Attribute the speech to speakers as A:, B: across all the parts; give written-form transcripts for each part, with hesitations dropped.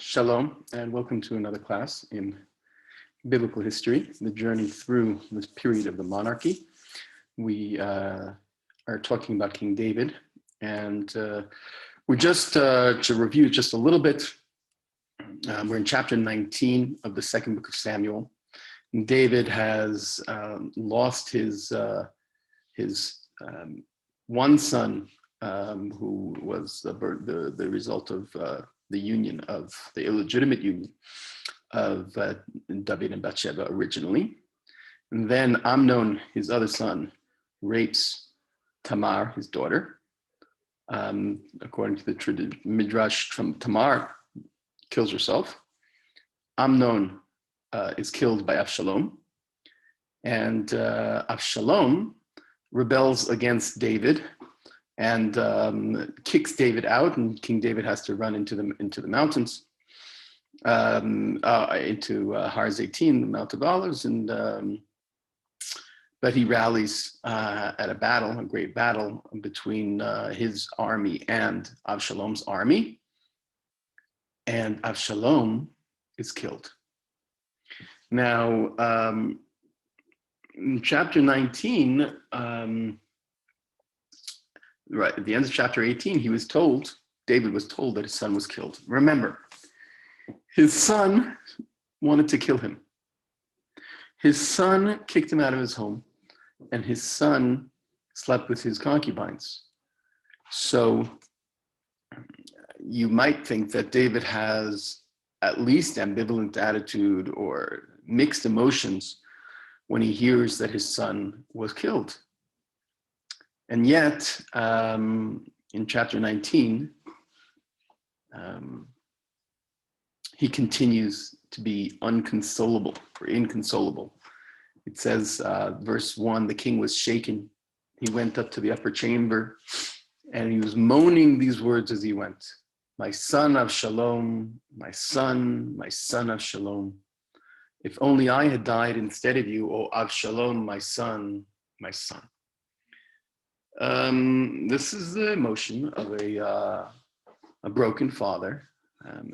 A: Shalom, and welcome to another class in biblical history, the journey through this period of the monarchy. We are talking about King David, and we're just to review just a little bit. We're in chapter 19 of the second book of Samuel. And David has lost his one son, who was the result of the union of the illegitimate union of David and Bathsheba originally. And then Amnon, his other son, rapes Tamar, his daughter. According to the Midrash, Tamar kills herself. Amnon is killed by Avshalom. And Avshalom rebels against David and kicks David out, and King David has to run into the mountains, into Har Zaitin, the Mount of Olives, and but he rallies at a great battle between his army and Avshalom's army, and Avshalom is killed. Now, in chapter 19, right at the end of chapter 18, David was told that his son was killed. Remember, his son wanted to kill him. His son kicked him out of his home, and his son slept with his concubines. So you might think that David has at least ambivalent attitude or mixed emotions when he hears that his son was killed. And yet, in chapter 19, he continues to be inconsolable. It says, verse 1, the king was shaken. He went up to the upper chamber, and he was moaning these words as he went. My son Avshalom, my son Avshalom. If only I had died instead of you, O Avshalom, my son, my son. This is the emotion of a broken father,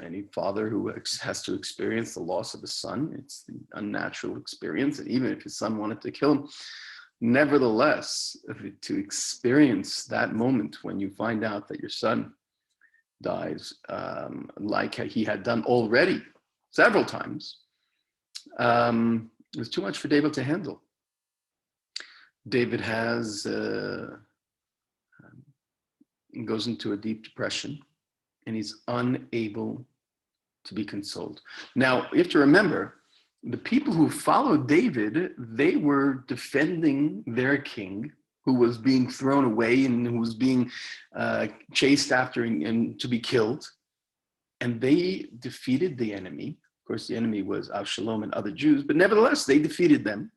A: any father who has to experience the loss of his son. It's the unnatural experience, and even if his son wanted to kill him, nevertheless, to experience that moment when you find out that your son dies, like he had done already several times, it was too much for David to handle. David goes into a deep depression, and he's unable to be consoled. Now, you have to remember, the people who followed David, they were defending their king, who was being thrown away and who was being chased after and to be killed. And they defeated the enemy. Of course, the enemy was Avshalom and other Jews, but nevertheless, they defeated them.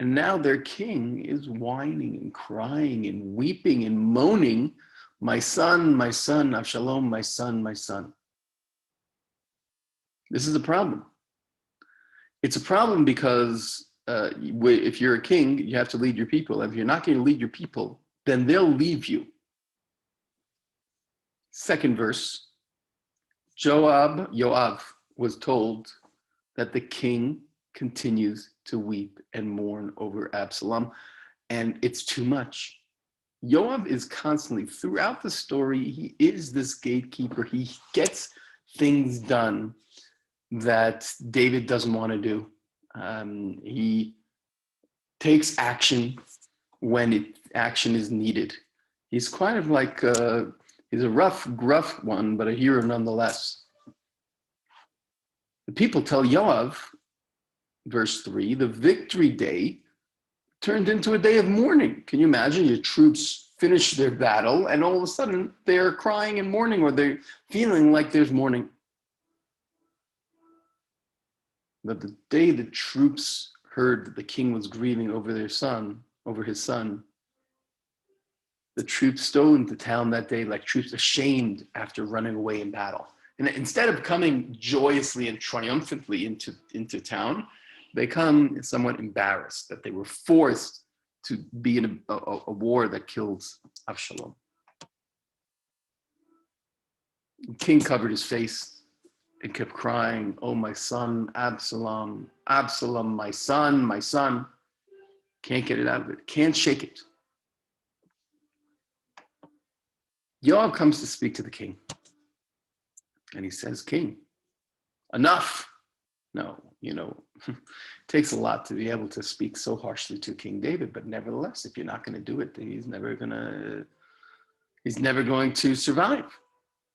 A: And now their king is whining and crying and weeping and moaning, my son, Avshalom, my son, my son. This is a problem. It's a problem because if you're a king, you have to lead your people. If you're not going to lead your people, then they'll leave you. Second verse, Yoav was told that the king continues to weep and mourn over Absalom, and it's too much. Yoav is constantly, throughout the story, he is this gatekeeper. He gets things done that David doesn't want to do. He takes action when action is needed. He's kind of like, he's a gruff one, but a hero nonetheless. The people tell Yoav, verse 3, the victory day turned into a day of mourning. Can you imagine? Your troops finish their battle, and all of a sudden they're crying and mourning, or they're feeling like there's mourning. But the day the troops heard that the king was grieving over his son, the troops stole into town that day like troops ashamed after running away in battle. And instead of coming joyously and triumphantly into town, they come somewhat embarrassed that they were forced to be in a war that killed Avshalom. The king covered his face and kept crying, "Oh, my son, Absalom, Absalom, my son, my son." Can't get it out of it, can't shake it. Yoav comes to speak to the king. And he says, "King, enough." No, it takes a lot to be able to speak so harshly to King David, but nevertheless, if you're not going to do it, then he's never going to survive.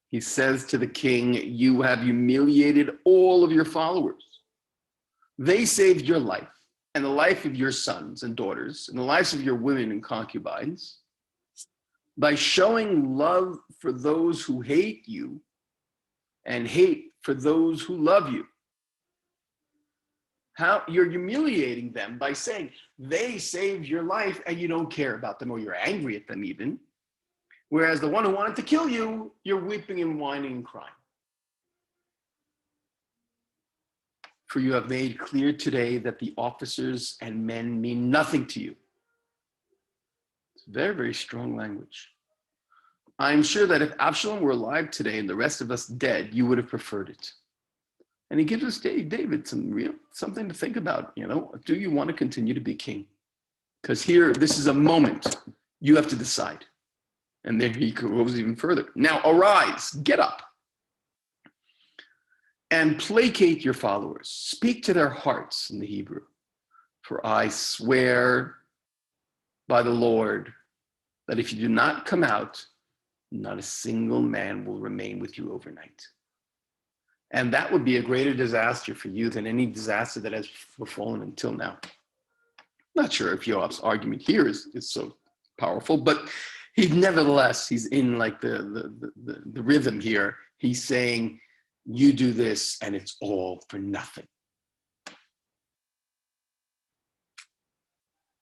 A: He says to the king, "You have humiliated all of your followers. They saved your life and the life of your sons and daughters and the lives of your women and concubines by showing love for those who hate you and hate for those who love you." How you're humiliating them by saying they saved your life and you don't care about them, or you're angry at them even. Whereas the one who wanted to kill you, you're weeping and whining and crying. For you have made clear today that the officers and men mean nothing to you. It's very, very strong language. I'm sure that if Absalom were alive today and the rest of us dead, you would have preferred it. And he gives us David something to think about. Do you want to continue to be king? Because here, this is a moment you have to decide. And then he goes even further. "Now arise, get up, and placate your followers. Speak to their hearts," in the Hebrew. "For I swear by the Lord that if you do not come out, not a single man will remain with you overnight." And that would be a greater disaster for you than any disaster that has befallen until now. Not sure if Yoav's argument here is so powerful, but he's in like the rhythm here. He's saying, you do this and it's all for nothing.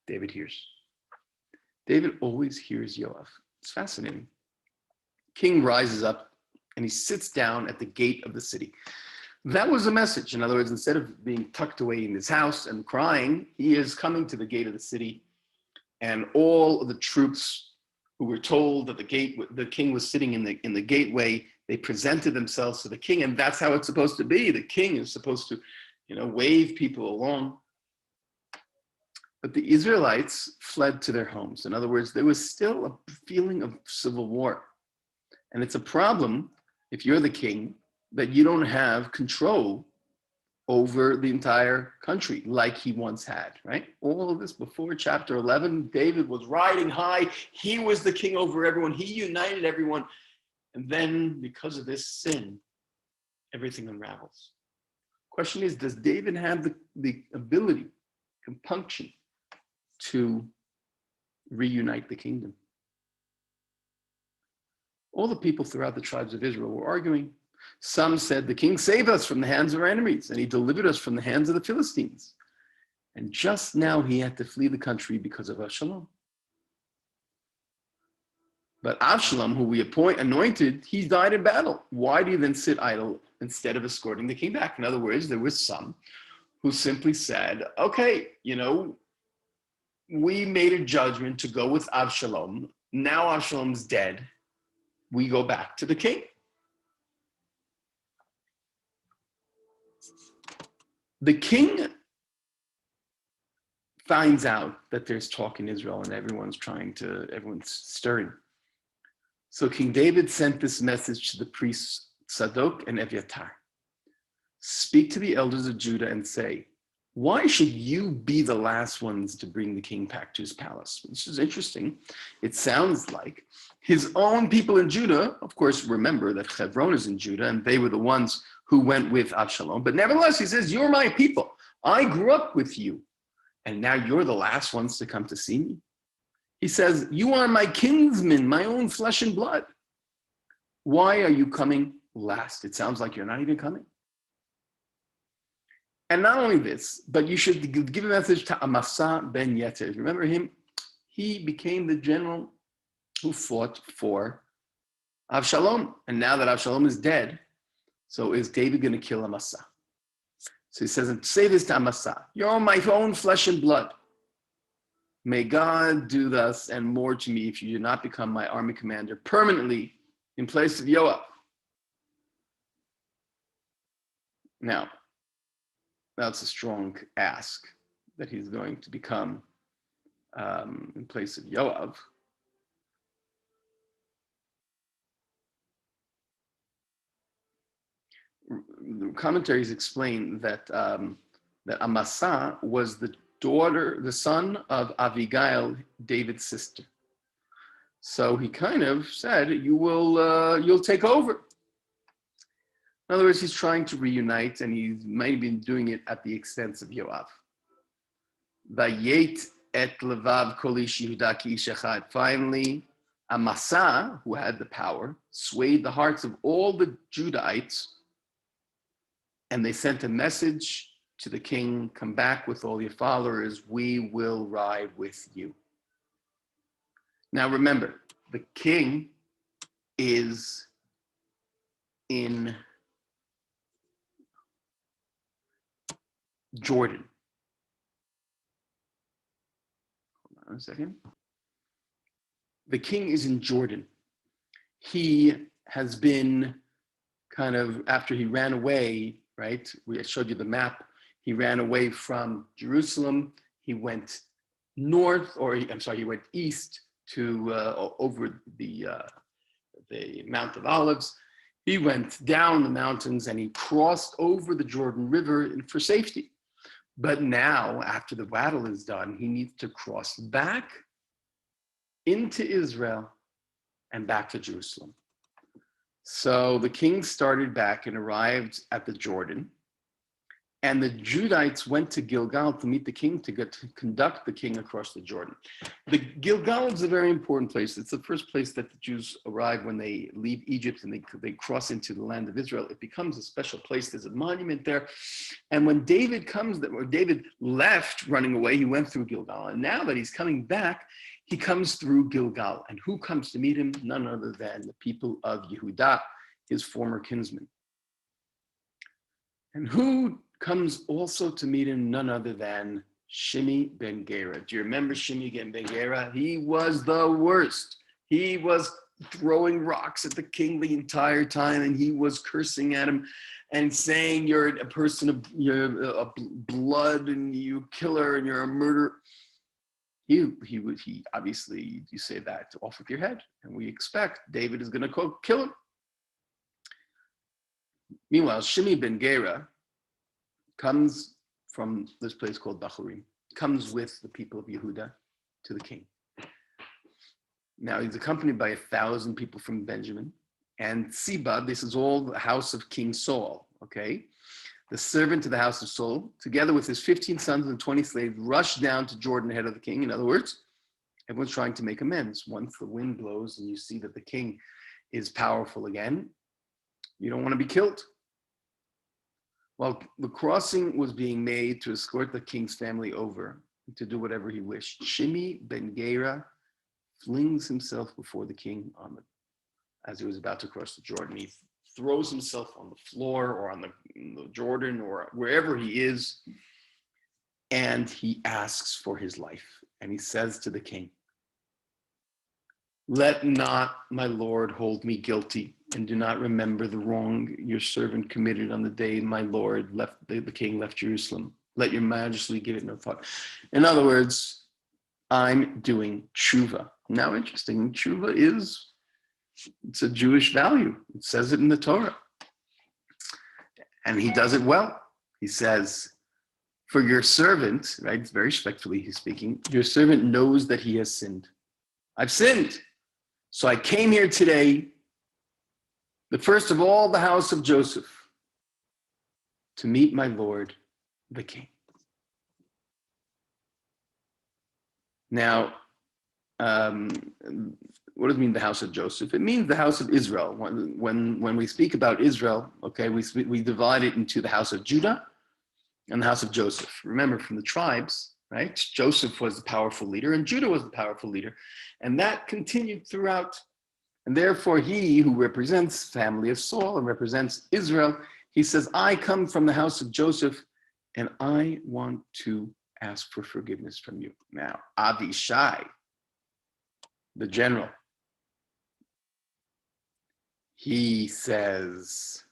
A: David hears. David always hears Yoav. It's fascinating. King rises up and he sits down at the gate of the city. That was the message. In other words, instead of being tucked away in his house and crying, he is coming to the gate of the city. And all of the troops who were told that the king was sitting in the gateway, they presented themselves to the king, and that's how it's supposed to be. The king is supposed to, wave people along. But the Israelites fled to their homes. In other words, there was still a feeling of civil war. And it's a problem if you're the king that you don't have control over the entire country like he once had, right? All of this before chapter 11, David was riding high. He was the king over everyone. He united everyone. And then because of this sin, everything unravels. Question is, does David have the ability, compunction to reunite the kingdom? All the people throughout the tribes of Israel were arguing. Some said, the king saved us from the hands of our enemies, and he delivered us from the hands of the Philistines. And just now he had to flee the country because of Absalom. But Absalom, who we anointed, he died in battle. Why do you then sit idle instead of escorting the king back? In other words, there was some who simply said, okay, we made a judgment to go with Absalom. Now Absalom's dead. We go back to the king. The king finds out that there's talk in Israel and everyone's stirring. So King David sent this message to the priests Zadok and Eviatar. Speak to the elders of Judah and say, why should you be the last ones to bring the king back to his palace? This is interesting. It sounds like his own people in Judah, of course, remember that Hebron is in Judah and they were the ones who went with Absalom. But nevertheless, he says, you're my people. I grew up with you. And now you're the last ones to come to see me. He says, you are my kinsmen, my own flesh and blood. Why are you coming last? It sounds like you're not even coming. And not only this, but you should give a message to Amasa ben Yeter. Remember him? He became the general who fought for Avshalom. And now that Avshalom is dead, so is David going to kill Amasa? So he says, say this to Amasa, you're my own flesh and blood. May God do thus and more to me if you do not become my army commander permanently in place of Yoav. Now, that's a strong ask that he's going to become in place of Yoav. The commentaries explain that that Amasa was the son of Abigail, David's sister. So he kind of said, you'll take over. In other words, he's trying to reunite, and he might have been doing it at the expense of Yoav. Vayet et levav kol ish Yehuda ki ish echad. Finally, Amasa, who had the power, swayed the hearts of all the Judahites, and they sent a message to the king, come back with all your followers, we will ride with you. Now remember, the king is in Jordan. Hold on a second. The king is in Jordan. He has been kind of, after he ran away, right? I showed you the map. He ran away from Jerusalem. He went north, he went east to over the Mount of Olives. He went down the mountains and he crossed over the Jordan River for safety. But now, after the battle is done, he needs to cross back into Israel and back to Jerusalem. So the king started back and arrived at the Jordan. And the Judites went to Gilgal to meet the king, to conduct the king across the Jordan. The Gilgal is a very important place. It's the first place that the Jews arrive when they leave Egypt and they cross into the land of Israel. It becomes a special place. There's a monument there. And when David left running away, he went through Gilgal. And now that he's coming back, he comes through Gilgal. And who comes to meet him? None other than the people of Yehuda, his former kinsmen. And who comes also to meet him? None other than Shimi ben Gera. Do you remember Shimi ben Gera? He was the worst. He was throwing rocks at the king the entire time, and he was cursing at him and saying, you're a person of blood, and you killer, and you're a murderer. He obviously, you say that off of your head, and we expect David is going to kill him. Meanwhile, Shimi ben Gera comes from this place called Bachurim, comes with the people of Yehuda to the king. Now he's accompanied by 1,000 people from Benjamin, and Siba, this is all the house of King Saul, okay? The servant of the house of Saul, together with his 15 sons and 20 slaves, rushed down to Jordan ahead of the king. In other words, everyone's trying to make amends. Once the wind blows and you see that the king is powerful again, you don't want to be killed. Well, the crossing was being made to escort the king's family over, to do whatever he wished. Shimi ben Gera flings himself before the king as he was about to cross the Jordan. He throws himself on the floor or on the Jordan or wherever he is, and he asks for his life. And he says to the king, let not my Lord hold me guilty, and do not remember the wrong your servant committed on the day my Lord the king left Jerusalem. Let your majesty give it no thought. In other words, I'm doing tshuva. Now, interesting, tshuva it's a Jewish value. It says it in the Torah. And he does it well. He says, for your servant, right, very respectfully he's speaking, your servant knows that he has sinned. I've sinned. So I came here today, the first of all the house of Joseph, to meet my Lord, the king. Now, what does it mean, the house of Joseph? It means the house of Israel. When we speak about Israel, okay, we divide it into the house of Judah and the house of Joseph. Remember, from the tribes, right? Joseph was the powerful leader and Judah was the powerful leader. And that continued throughout. And therefore, he who represents the family of Saul and represents Israel, he says, I come from the house of Joseph and I want to ask for forgiveness from you. Now, Avishai, the general, he says,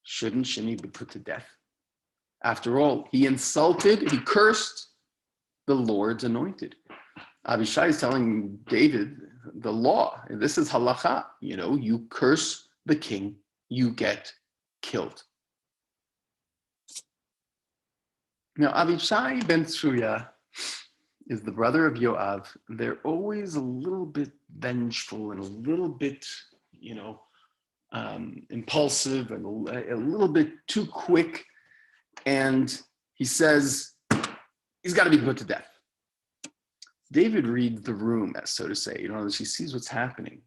A: shouldn't Shimei be put to death? After all, he cursed the Lord's anointed. Abishai is telling David the law, and this is halacha. You curse the king, you get killed. Now, Abishai ben Tzeruya is the brother of Yoav. They're always a little bit vengeful and a little bit, impulsive and a little bit too quick. And he says, he's got to be put to death. David reads the room, as so to say. He sees what's happening,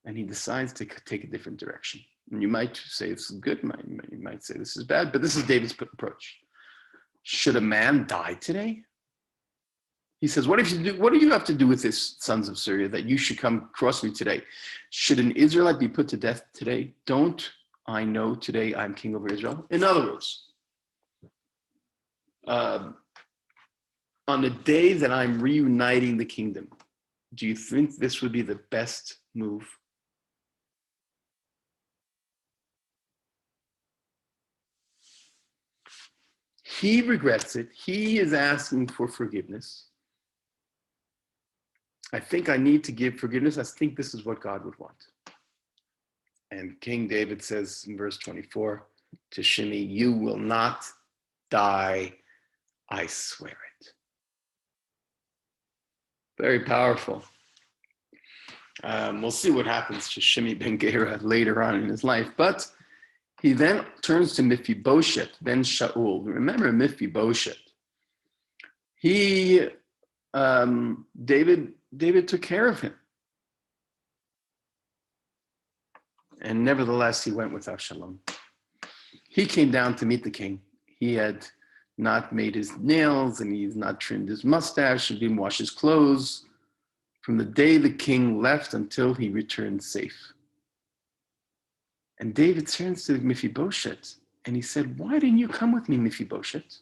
A: and he decides to take a different direction. And you might say this is good, you might say this is bad, but this is David's approach. Should a man die today? He says, what do you have to do with this, sons of Syria, that you should come across me today? Should an Israelite be put to death today? Don't I know today I'm king over Israel? In other words, on the day that I'm reuniting the kingdom, do you think this would be the best move? He regrets it. He is asking for forgiveness. I think I need to give forgiveness. I think this is what God would want. And King David says in verse 24 to Shimei, you will not die, I swear it. Very powerful. We'll see what happens to Shimei ben Gera later on in his life. But he then turns to Mephibosheth ben Shaul. Remember Mephibosheth. David took care of him. And nevertheless, he went with Absalom. He came down to meet the king. He had not made his nails, and he's not trimmed his mustache, and didn't wash his clothes from the day the king left until he returned safe. And David turns to Mephibosheth, and he said, why didn't you come with me, Mephibosheth?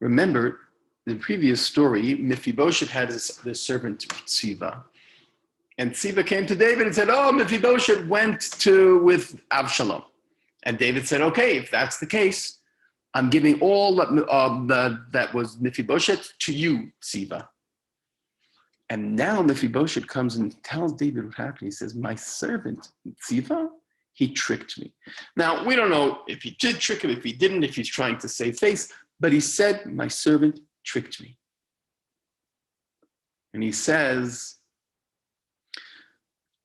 A: Remember, the previous story, Mephibosheth had the servant Tziva. And Tziva came to David and said, oh, Mephibosheth went with Absalom. And David said, okay, if that's the case, I'm giving all that was Mephibosheth to you, Tziva. And now Mephibosheth comes and tells David what happened. He says, my servant Tziva, he tricked me. Now, we don't know if he did trick him, if he didn't, if he's trying to save face, but he said, my servant tricked me. And he says,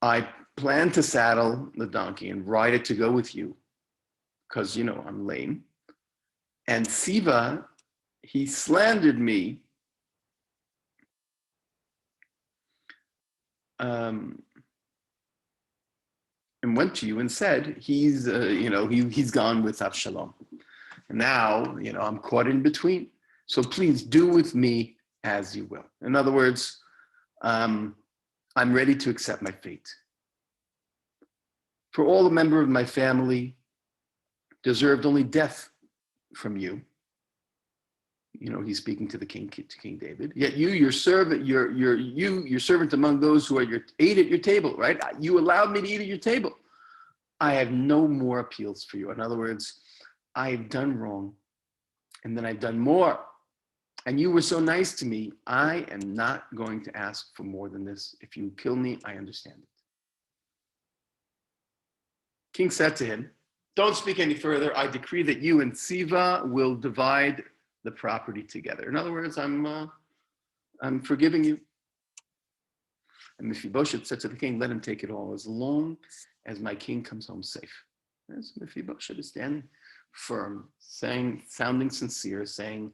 A: I plan to saddle the donkey and ride it to go with you because, I'm lame. And Tziva, he slandered me and went to you and said, he's gone with Absalom. And now, I'm caught in between. So please do with me as you will. In other words, I'm ready to accept my fate. For all the member of my family deserved only death from you. He's speaking to King David. Yet your servant among those who ate at your table, right? You allowed me to eat at your table. I have no more appeals for you. In other words, I've done wrong, and then I've done more. And you were so nice to me, I am not going to ask for more than this. If you kill me, I understand it. King said to him, don't speak any further. I decree that you and Tziva will divide the property together. In other words, I'm forgiving you. And Mephibosheth said to the king, let him take it all as long as my king comes home safe. As Mephibosheth is standing firm, sounding sincere, saying,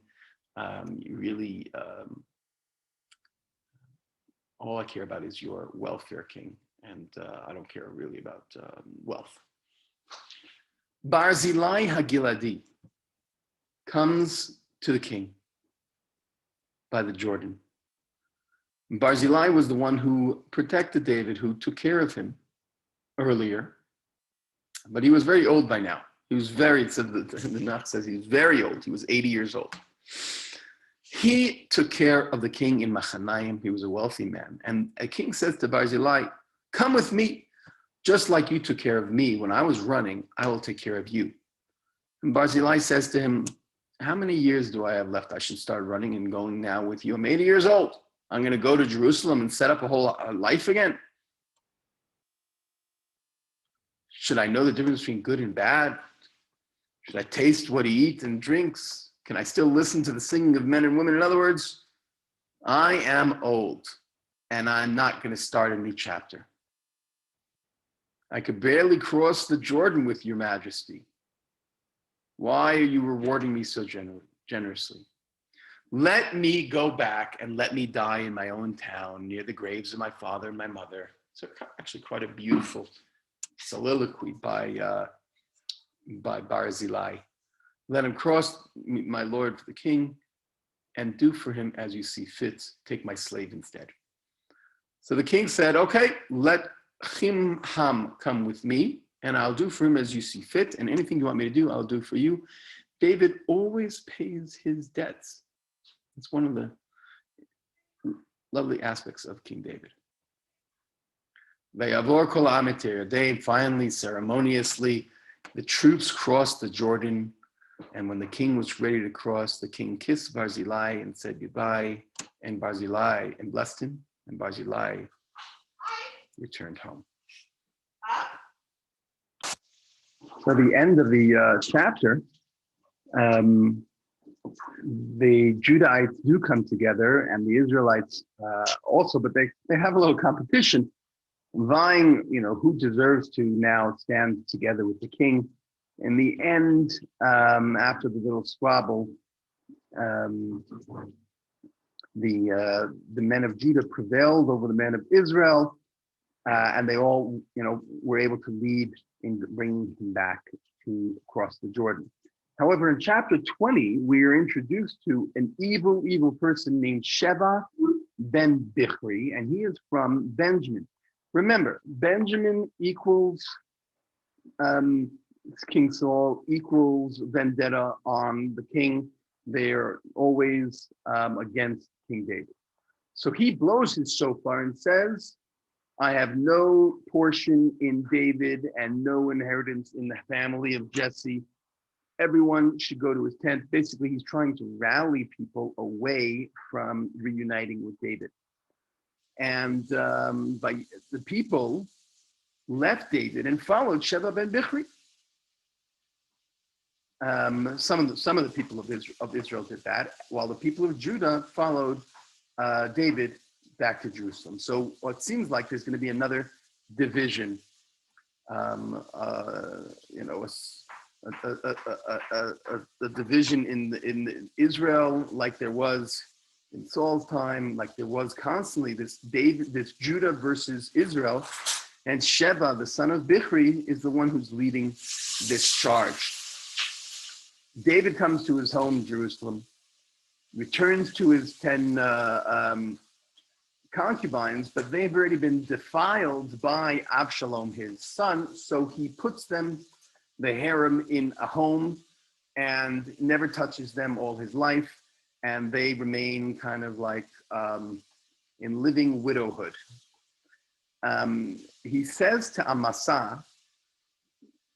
A: really, all I care about is your welfare, king, and I don't care really about wealth. Barzillai Hagiladi comes to the king by the Jordan. Barzillai was the one who protected David, who took care of him earlier, but he was very old by now. He was the Nach says he was very old. He was 80 years old. He took care of the king in Machanaim. He was a wealthy man. And a king says to Barzillai, come with me. Just like you took care of me when I was running, I will take care of you. And Barzillai says to him, how many years do I have left? I should start running and going now with you. I'm 80 years old. I'm going to go to Jerusalem and set up a whole life again. Should I know the difference between good and bad? Should I taste what he eats and drinks? Can I still listen to the singing of men and women? In other words, I am old and I'm not going to start a new chapter. I could barely cross the Jordan with your majesty. Why are you rewarding me so generously? Let me go back and let me die in my own town near the graves of my father and my mother. It's actually quite a beautiful soliloquy by Barzillai. Let him cross, my lord the king, and do for him as you see fit. Take my slave instead. So the king said, okay, let Chimham come with me, and I'll do for him as you see fit, and anything you want me to do, I'll do for you. David always pays his debts. It's one of the lovely aspects of King David. Vayavor kol ha'am et Yarden. Finally, ceremoniously, the troops crossed the Jordan, and when the king was ready to cross, the king kissed Barzillai and said goodbye, and Barzillai and blessed him, and Barzillai returned home. So the end of the chapter, the Judahites do come together, and the Israelites also, but they have a little competition, vying, who deserves to now stand together with the king. In the end, after the little squabble, the men of Judah prevailed over the men of Israel, and they all, were able to lead in bringing him back to cross the Jordan. However, in chapter 20, we are introduced to an evil person named Sheva ben Bichri, and he is from Benjamin. Remember, Benjamin equals King Saul, equals vendetta on the king. They're always against King David. So he blows his shofar and says, I have no portion in David and no inheritance in the family of Jesse. Everyone should go to his tent. Basically, he's trying to rally people away from reuniting with David. And by the people left David and followed Sheva ben Bichri. Some of the people of Israel did that, while the people of Judah followed David back to Jerusalem. So it seems like there's going to be another division, a division in Israel, like there was in Saul's time, like there was constantly this Judah versus Israel, and Sheva, the son of Bichri, is the one who's leading this charge. David comes to his home, Jerusalem, returns to his 10 concubines, but they've already been defiled by Absalom, his son. So he puts them, the harem, in a home and never touches them all his life. And they remain kind of like in living widowhood. He says to Amasa,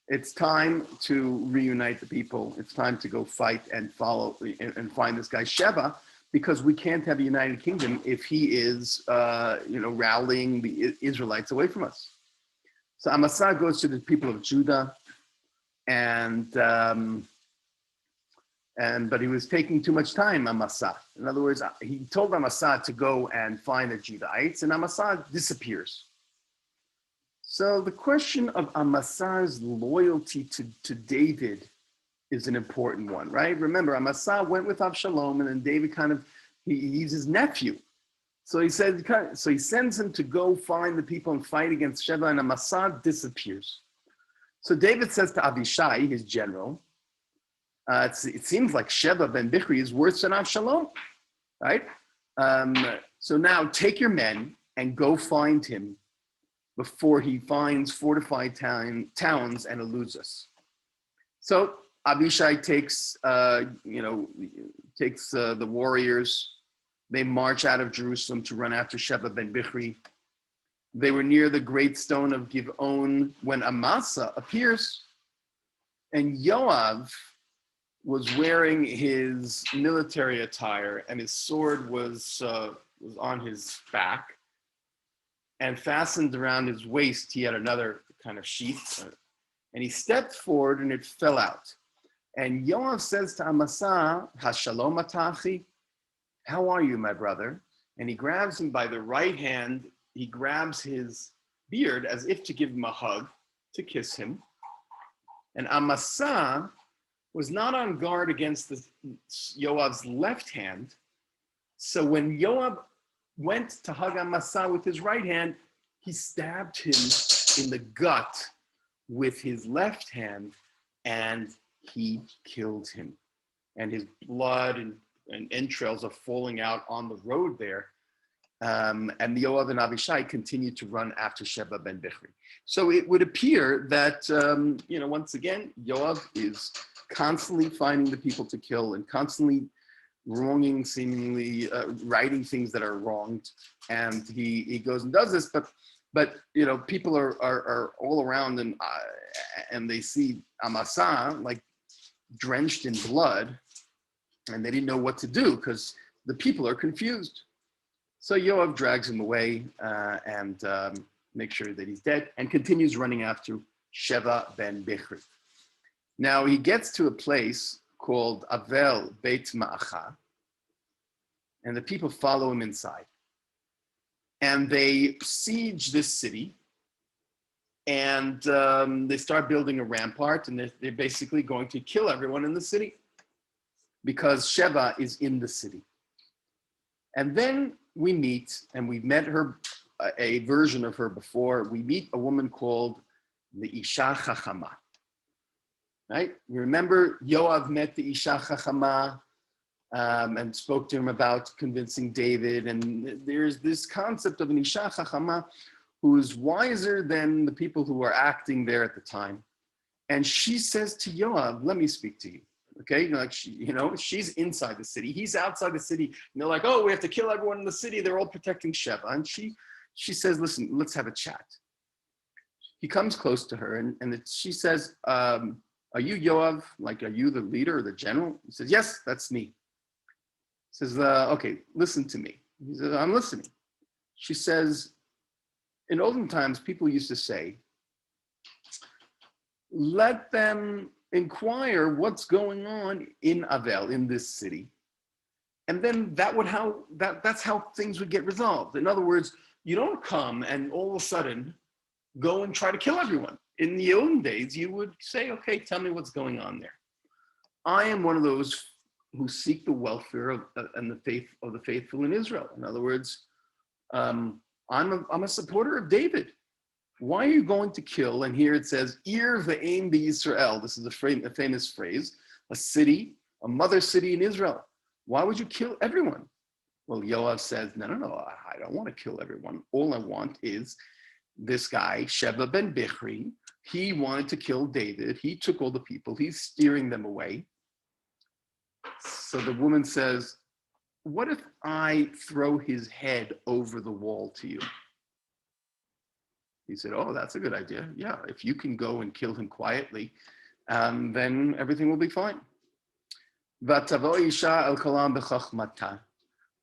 A: it's time to reunite the people. It's time to go fight and follow and find this guy Sheva, because we can't have a united kingdom if he is, rallying the Israelites away from us. So Amasa goes to the people of Judah, but he was taking too much time, Amasa. In other words, he told Amasa to go and find the Judahites, and Amasa disappears. So the question of Amasa's loyalty to David is an important one, right? Remember, Amasa went with Absalom, and then David he's his nephew. So he sends him to go find the people and fight against Sheva, and Amasa disappears. So David says to Abishai, his general, it seems like Sheva ben Bichri is worse than Absalom, right? So now take your men and go find him before he finds fortified towns and eludes us. So Abishai takes the warriors. They march out of Jerusalem to run after Sheba ben Bichri. They were near the great stone of Giv'on when Amasa appears, and Yoav was wearing his military attire, and his sword was on his back, and fastened around his waist. He had another kind of sheath, and he stepped forward, and it fell out. And Yoav says to Amasa, "Hashalom atachi, how are you, my brother?" And he grabs him by the right hand. He grabs his beard as if to give him a hug, to kiss him. And Amasa was not on guard against Yoav's left hand. So when Yoav went to hug Amasa with his right hand, he stabbed him in the gut with his left hand, and he killed him. And his blood and entrails are falling out on the road there. And Yoav and Abishai continued to run after Sheba ben Bichri. So it would appear that, once again, Yoav is constantly finding the people to kill and constantly wronging, seemingly writing things that are wronged. And he goes and does this, but people are all around, and they see Amasa like drenched in blood, and they didn't know what to do because the people are confused. So Yoav drags him away and makes sure that he's dead, and continues running after Sheba ben Bichri. Now he gets to a place called Avel Beit Ma'acha, and the people follow him inside. And they siege this city, and they start building a rampart, and they're basically going to kill everyone in the city because Sheba is in the city. And then we meet, and we've met her, a version of her before. We meet a woman called the Isha Chachama. Right? Remember, Yoav met the Isha Chachama and spoke to him about convincing David. And there's this concept of an Isha Chachama who is wiser than the people who are acting there at the time. And she says to Yoav, "Let me speak to you." Okay, she's inside the city. He's outside the city. And they're like, "Oh, we have to kill everyone in the city." They're all protecting Sheba. And she says, "Listen, let's have a chat." He comes close to her, and she says, "Are you Yoav? Like, are you the leader or the general?" He says, "Yes, that's me." He says, "Okay, listen to me." He says, "I'm listening." She says, "In olden times, people used to say, let them inquire what's going on in Avel, in this city. And then that's how things would get resolved. In other words, you don't come and all of a sudden go and try to kill everyone. In the olden days, you would say, okay, tell me what's going on there. I am one of those who seek the welfare of the faithful in Israel. In other words, I'm a supporter of David. Why are you going to kill?" And here it says, "Ir ve'ein b'Yisrael." This is a famous phrase, a city, a mother city in Israel. Why would you kill everyone? Well, Yoav says, no, I don't want to kill everyone. All I want is this guy, Sheba ben Bichri. He wanted to kill David. He took all the people. He's steering them away. So the woman says, "What if I throw his head over the wall to you?" He said, "Oh, that's a good idea. Yeah, if you can go and kill him quietly, then everything will be fine."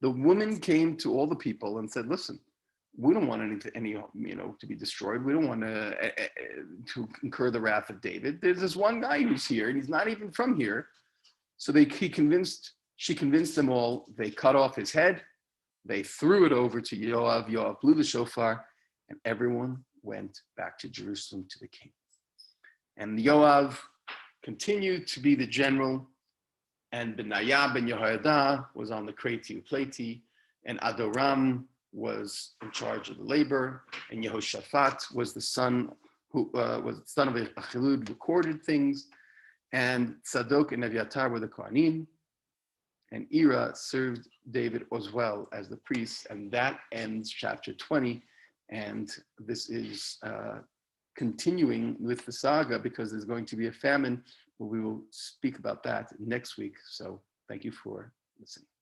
A: The woman came to all the people and said, "Listen, we don't want any to be destroyed. We don't want to incur the wrath of David. There's this one guy who's here, and he's not even from here." So she convinced them all. They cut off his head. They threw it over to Yoav. Yoav blew the shofar, and everyone went back to Jerusalem to the king. And Yoav continued to be the general, and Benaiah ben Yehoiada was on the Kreti Upleti, and Adoram was in charge of the labor, and Yehoshaphat was the son of Achilud, recorded things, and Tzadok and Aviatar were the Kohanim, and Ira served David as well as the priests. And that ends chapter 20. And this is continuing with the saga because there's going to be a famine we will speak about that next week. So thank you for listening.